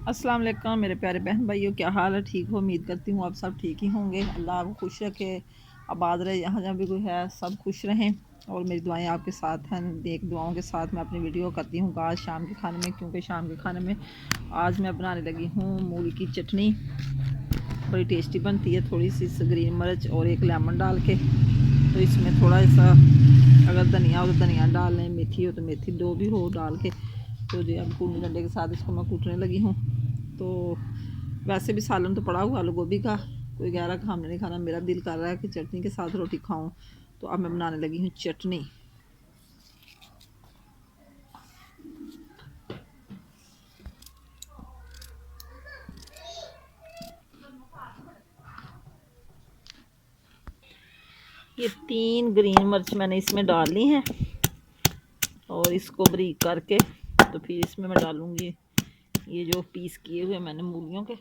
अस्सलाम वालेकुम मेरे प्यारे बहन भाइयों, क्या हाल है? ठीक हो? उम्मीद करती हूँ आप सब ठीक ही होंगे। अल्लाह आपको खुश रखे, आबाद रहे, जहाँ जहाँ भी कोई है सब खुश रहें। और मेरी दुआएं आपके साथ हैं। नेक दुआओं के साथ मैं अपनी वीडियो करती हूँ आज शाम के खाने में, क्योंकि शाम के खाने में आज मैं बनाने लगी हूँ मूली की चटनी। बड़ी टेस्टी बनती है, थोड़ी सी ग्रीन मिर्च और एक लेमन डाल के। तो इसमें थोड़ा सा अगर धनिया हो तो धनिया डाल लें, मेथी हो तो मेथी, जो भी हो डाल के। तो जो अब कूटने डंडे के साथ इसको मैं कूटने लगी हूँ। तो वैसे भी सालन तो पड़ा हुआ आलू गोभी का, कोई गहरा हमने नहीं खाना। मेरा दिल कर रहा है कि चटनी के साथ रोटी खाऊं, तो अब मैं बनाने लगी हूँ चटनी। ये 3 ग्रीन मिर्च मैंने इसमें डाल ली हैं और इसको बारीक करके तो फिर इसमें मैं डालूंगी ये जो पीस किए हुए मैंने मूलियों के।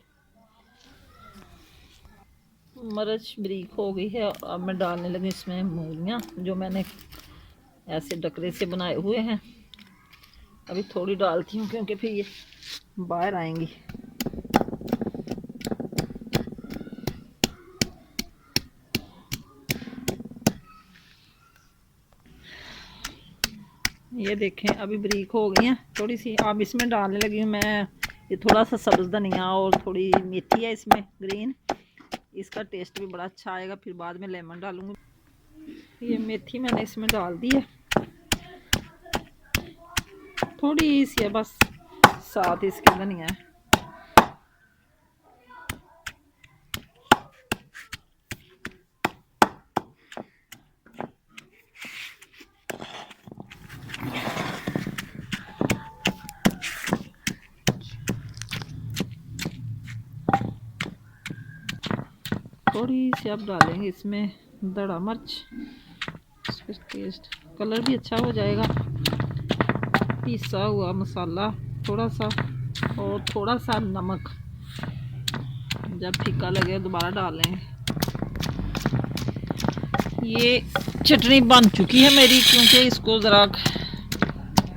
मिर्च बारीक हो गई है, अब मैं डालने लगी इसमें मूलियाँ जो मैंने ऐसे डकरे से बनाए हुए हैं। अभी थोड़ी डालती हूँ क्योंकि फिर ये बाहर आएंगी। ये देखें अभी बारीक हो गई हैं थोड़ी सी। अब इसमें डालने लगी हूँ मैं ये थोड़ा सा सब्ज़ धनिया और थोड़ी मेथी है इसमें ग्रीन, इसका टेस्ट भी बड़ा अच्छा आएगा। फिर बाद में लेमन डालूंगी। ये मेथी मैंने इसमें डाल दी है, थोड़ी सी है बस, साथ इसकी धनिया है। थोड़ी सी अब डालेंगे इसमें दड़ा मिर्च, इसका टेस्ट कलर भी अच्छा हो जाएगा। पिसा हुआ मसाला थोड़ा सा और थोड़ा सा नमक, जब फीका लगे दोबारा डाल लेंगे। ये चटनी बन चुकी है मेरी, क्योंकि इसको ज़रा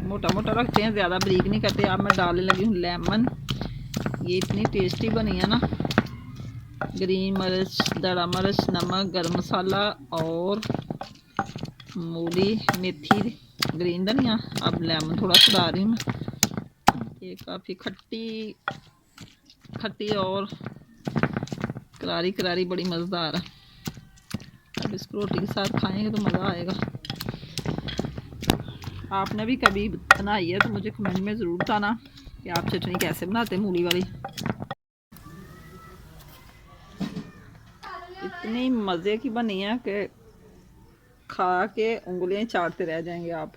मोटा मोटा रखते हैं, ज़्यादा बारीक नहीं करते। अब मैं डालने लगी हूँ लेमन। ये इतनी टेस्टी बनी है ना, ग्रीन मिर्च, दड़ा मिर्च, नमक, गरम मसाला और मूली, मेथी, ग्रीन धनिया। अब लेमन थोड़ा सा डाल रही हूँ मैं। ये काफ़ी खट्टी खट्टी और करारी करारी, बड़ी मज़ेदार है। अब इसको रोटी के साथ खाएंगे तो मज़ा आएगा। आपने भी कभी बनाई है तो मुझे कमेंट में ज़रूर बताना कि आप चटनी कैसे बनाते हैं मूली वाली। इतनी मज़े की बनी है कि खा के उंगलियां चाटते रह जाएंगे आप।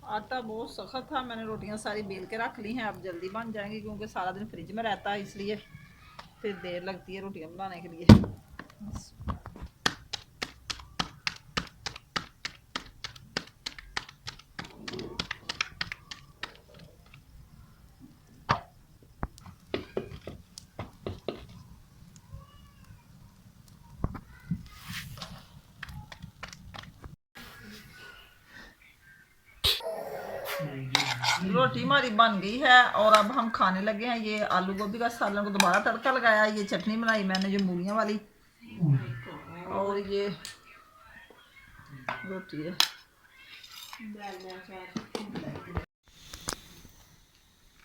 आटा बहुत सख्त था, मैंने रोटियां सारी बेल के रख ली हैं। अब जल्दी बन जाएंगी क्योंकि सारा दिन फ्रिज में रहता है, इसलिए फिर देर लगती है रोटियां बनाने के लिए। रोटी हमारी बन गई है और अब हम खाने लगे हैं। ये आलू गोभी का सालन को दोबारा तड़का लगाया। ये चटनी बनाई मैंने जो मूलियां वाली, और ये रोटी है।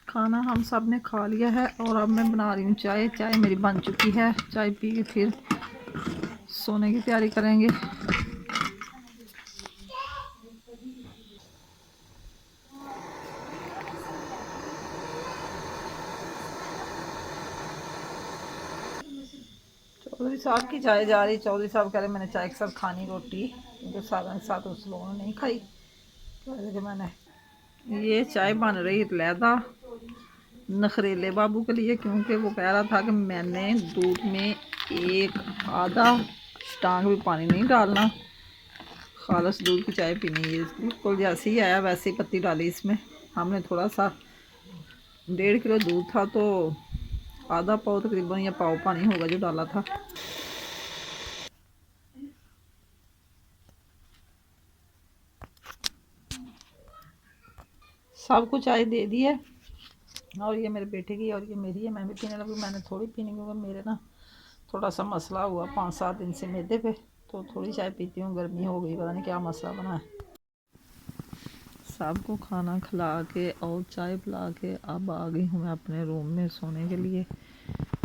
खाना हम सब ने खा लिया है और अब मैं बना रही हूँ चाय। चाय मेरी बन चुकी है, चाय पी के फिर सोने की तैयारी करेंगे। चौधरी साहब की चाय जा रही। चौधरी साहब कह रहे मैंने चाय के साथ खानी रोटी, क्योंकि सालन के साथ उस लोगों ने नहीं खाई। तो मैंने ये चाय बन रही लैदा नखरेले बाबू के लिए, क्योंकि वो कह रहा था कि मैंने दूध में एक आधा टांग भी पानी नहीं डालना, खालस दूध की चाय पीनी है। बिल्कुल जैसे ही आया वैसे ही पत्ती डाली इसमें। हमने थोड़ा सा 1.5 किलो दूध था तो आधा पाव तकरीबन या पाव पानी होगा जो डाला था। सबको चाय दे दी है और ये मेरे बेटे की और ये मेरी है। मैं भी पीने लगी, मैंने थोड़ी पीनी क्योंकि मेरे ना थोड़ा सा मसला हुआ 5-7 दिन से मैदे पे, तो थोड़ी चाय पीती हूँ। गर्मी हो गई, पता नहीं क्या मसला बना है। सबको खाना खिला के और चाय पिला के अब आ गई हूँ मैं अपने रूम में सोने के लिए,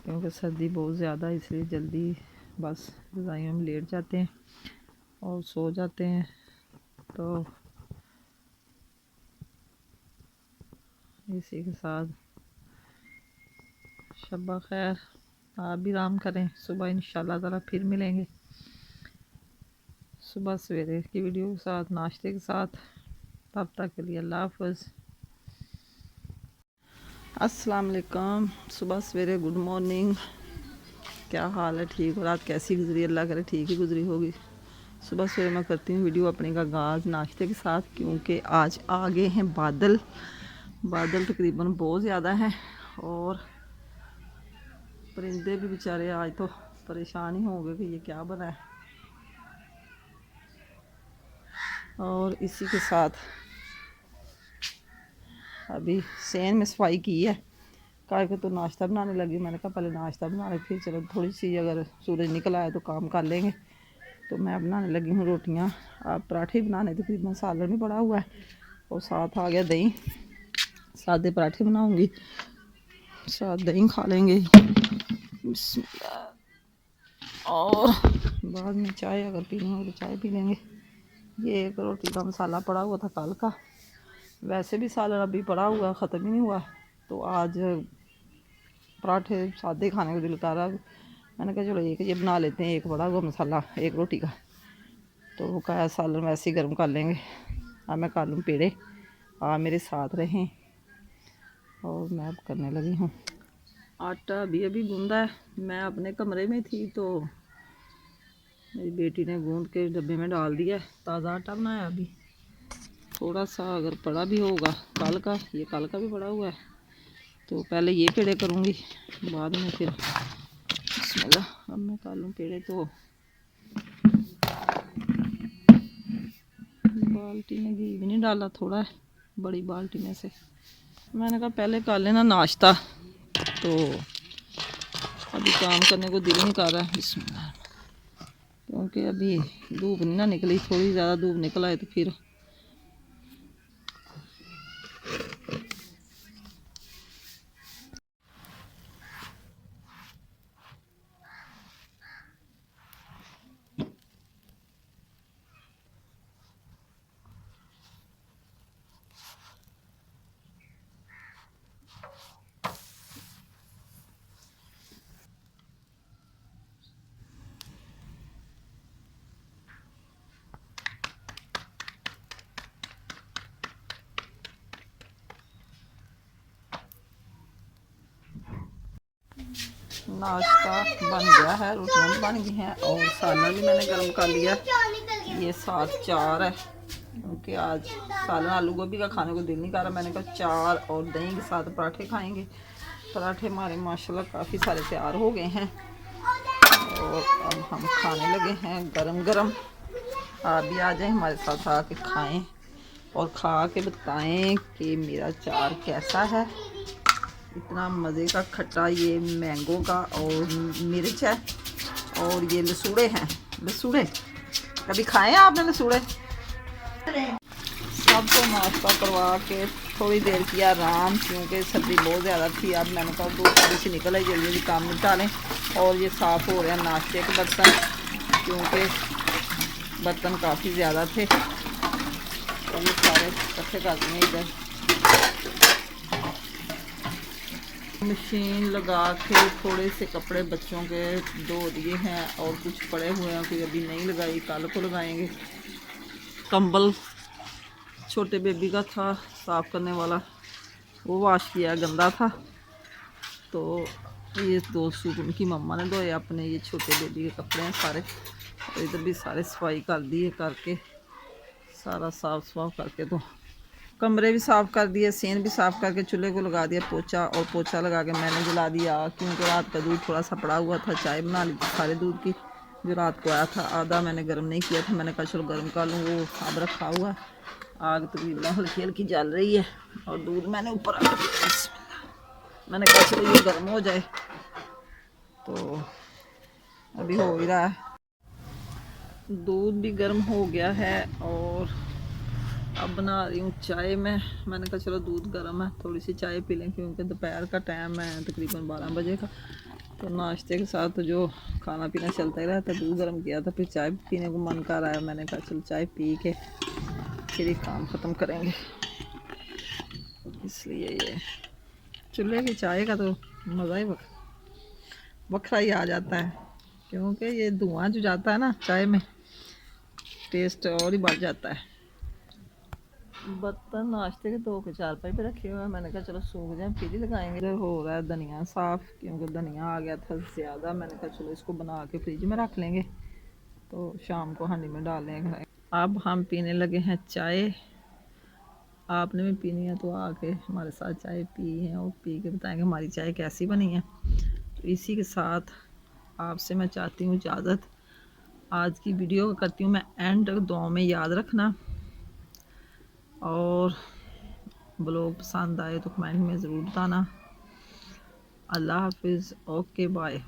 क्योंकि सर्दी बहुत ज़्यादा, इसलिए जल्दी बस रज़ाइयों में लेट जाते हैं और सो जाते हैं। तो इसी के साथ शब्बा खैर, आप भी आराम करें। सुबह इंशाल्लाह ताला फिर मिलेंगे, सुबह सवेरे की वीडियो के साथ, नाश्ते के साथ। तब तक के लिए अल्लाह हाफ़िज़। अस्सलाम वालेकुम, सुबह सवेरे गुड मॉर्निंग। क्या हाल है? ठीक हो? रात कैसी गुजरी? अल्लाह करे ठीक ही गुजरी होगी। सुबह सवेरे मैं करती हूँ वीडियो अपने का आगाज़ नाश्ते के साथ, क्योंकि आज आ गए हैं बादल। बादल तकरीबन बहुत ज़्यादा हैं और परिंदे भी बेचारे आज तो परेशान ही हो गए कि ये क्या बना है। और इसी के साथ अभी सेन में सफाई की है, कहा कि तो नाश्ता बनाने लगी। मैंने कहा पहले नाश्ता बना ले, फिर चलो थोड़ी सी अगर सूरज निकल आए तो काम कर लेंगे। तो मैं बनाने लगी हूँ रोटियाँ। आप पराठे बनाने, तकरीबन सालन भी पड़ा हुआ है और साथ आ गया दही। सादे पराठे बनाऊँगी, साथ दही खा लेंगे। और बाद में चाय अगर पीनी हो तो चाय पी लेंगे। ये एक रोटी का मसाला पड़ा हुआ था कल का, वैसे भी सालन अभी पड़ा हुआ, ख़त्म ही नहीं हुआ। तो आज पराठे सादे खाने को दिल कर रहा, मैंने कहा चलो एक ये बना लेते हैं, एक बड़ा हुआ मसाला एक रोटी का। तो वो कहा सालन वैसे ही गर्म कर लेंगे। अब मैं कर लूँ पेड़े, आप मेरे साथ रहें। और मैं अब करने लगी हूँ। आटा अभी अभी गूंदा है, मैं अपने कमरे में थी तो मेरी बेटी ने गूंद के डब्बे में डाल दिया है। ताज़ा आटा बनाया अभी, थोड़ा सा अगर पड़ा भी होगा कल का, ये कल का भी पड़ा हुआ है, तो पहले ये पेड़े करूँगी, बाद में फिर बिस्मिल्लाह अब मैं कर लूँ पेड़े। तो बाल्टी में घी भी नहीं डाला, थोड़ा है बड़ी बाल्टी में से। मैंने कहा पहले कर लेना नाश्ता, तो अभी काम करने को दिल नहीं कर रहा है। बिस्मिल्लाह, क्योंकि अभी धूप नहीं ना निकली, थोड़ी ज़्यादा धूप निकल आए तो फिर नाश्ता बन गया है, रोटियाँ भी बन गई हैं और सालन भी मैंने गर्म कर लिया। ये साथ चार है, क्योंकि आज सालन आलू गोभी का खाने को दिल नहीं कर रहा। मैंने कहा चार और दही के साथ पराठे खाएंगे। पराठे हमारे माशाल्लाह काफ़ी सारे तैयार हो गए हैं और अब हम खाने लगे हैं गरम गरम। आप भी आ जाएं हमारे साथ, आके खाएं और खा के बताएं कि मेरा चार कैसा है। इतना मज़े का खट्टा, ये मैंगो का और मिर्च है और ये लसूड़े हैं। लसूड़े कभी खाए हैं आपने? लसूड़े सबको नाश्ता करवा के थोड़ी देर किया आराम, क्योंकि सर्दी बहुत ज़्यादा थी। अब मैंने कहा दो थोड़ी सी निकल आई, जल्दी जल्दी काम निपटा लें। और ये साफ़ हो रहे हैं नाश्ते के बर्तन, क्योंकि बर्तन काफ़ी ज़्यादा थे, तो ये सारे इकट्ठे कर देंगे इधर। मशीन लगा के थोड़े से कपड़े बच्चों के धो दिए हैं और कुछ पड़े हुए हैं, कोई अभी नहीं लगाई, कल को लगाएंगे। कंबल छोटे बेबी का था साफ़ करने वाला, वो वॉश किया, गंदा था। तो ये दो सूट उनकी मम्मा ने धोए अपने, ये छोटे बेबी के कपड़े हैं सारे। और इधर भी सारे सफाई कर दिए, करके सारा साफ सुफ करके तो कमरे भी साफ़ कर दिए, सेन भी साफ़ करके चूल्हे को लगा दिया पोछा, और पोछा लगा के मैंने जला दिया क्योंकि रात का दूध थोड़ा सा पड़ा हुआ था। चाय बना ली थी सारे दूध की, जो रात को आया था। आधा मैंने गर्म नहीं किया था, मैंने कहा चलो गर्म कर लूँ, वो अब रखा हुआ। आग तकरीबन हल्की हल्की जल रही है और दूध मैंने ऊपर रख दिया। मैंने कहा चलो ये गर्म हो जाए, तो अभी हो ही रहा है। दूध भी गर्म हो गया है और अब बना रही हूँ चाय में। मैंने कहा चलो दूध गर्म है, थोड़ी सी चाय पी लें क्योंकि दोपहर का टाइम है तकरीबन 12 बजे का। तो नाश्ते के साथ तो जो खाना पीना चलता ही रहता है। दूध गर्म किया था, फिर चाय पीने को मन कर रहा है। मैंने कहा चलो चाय पी के फिर ही काम ख़त्म करेंगे। इसलिए ये चूल्हे की चाय का तो मज़ा ही वखरा ही आ जाता है, क्योंकि ये धुआं जो जाता है ना चाय में, टेस्ट और ही बढ़ जाता है। बर्तन नाश्ते के धो के चारपाई पे रखे हुए हैं। मैंने कहा चलो सूख जाए फिर ही लगाएंगे। इधर हो रहा है धनिया साफ़, क्योंकि धनिया आ गया था ज़्यादा। मैंने कहा चलो इसको बना के फ्रिज में रख लेंगे, तो शाम को हांडी में डाल लेंगे। अब हम पीने लगे हैं चाय। आपने भी पीनी है तो आके हमारे साथ चाय पी है और पी के बताएंगे हमारी चाय कैसी बनी है। तो इसी के साथ आपसे मैं चाहती हूँ इजाज़त। आज की वीडियो को करती हूँ मैं एंड। दुआ में याद रखना, और ब्लॉग पसंद आए तो कमेंट में ज़रूर बताना। अल्लाह हाफिज़, ओके बाय।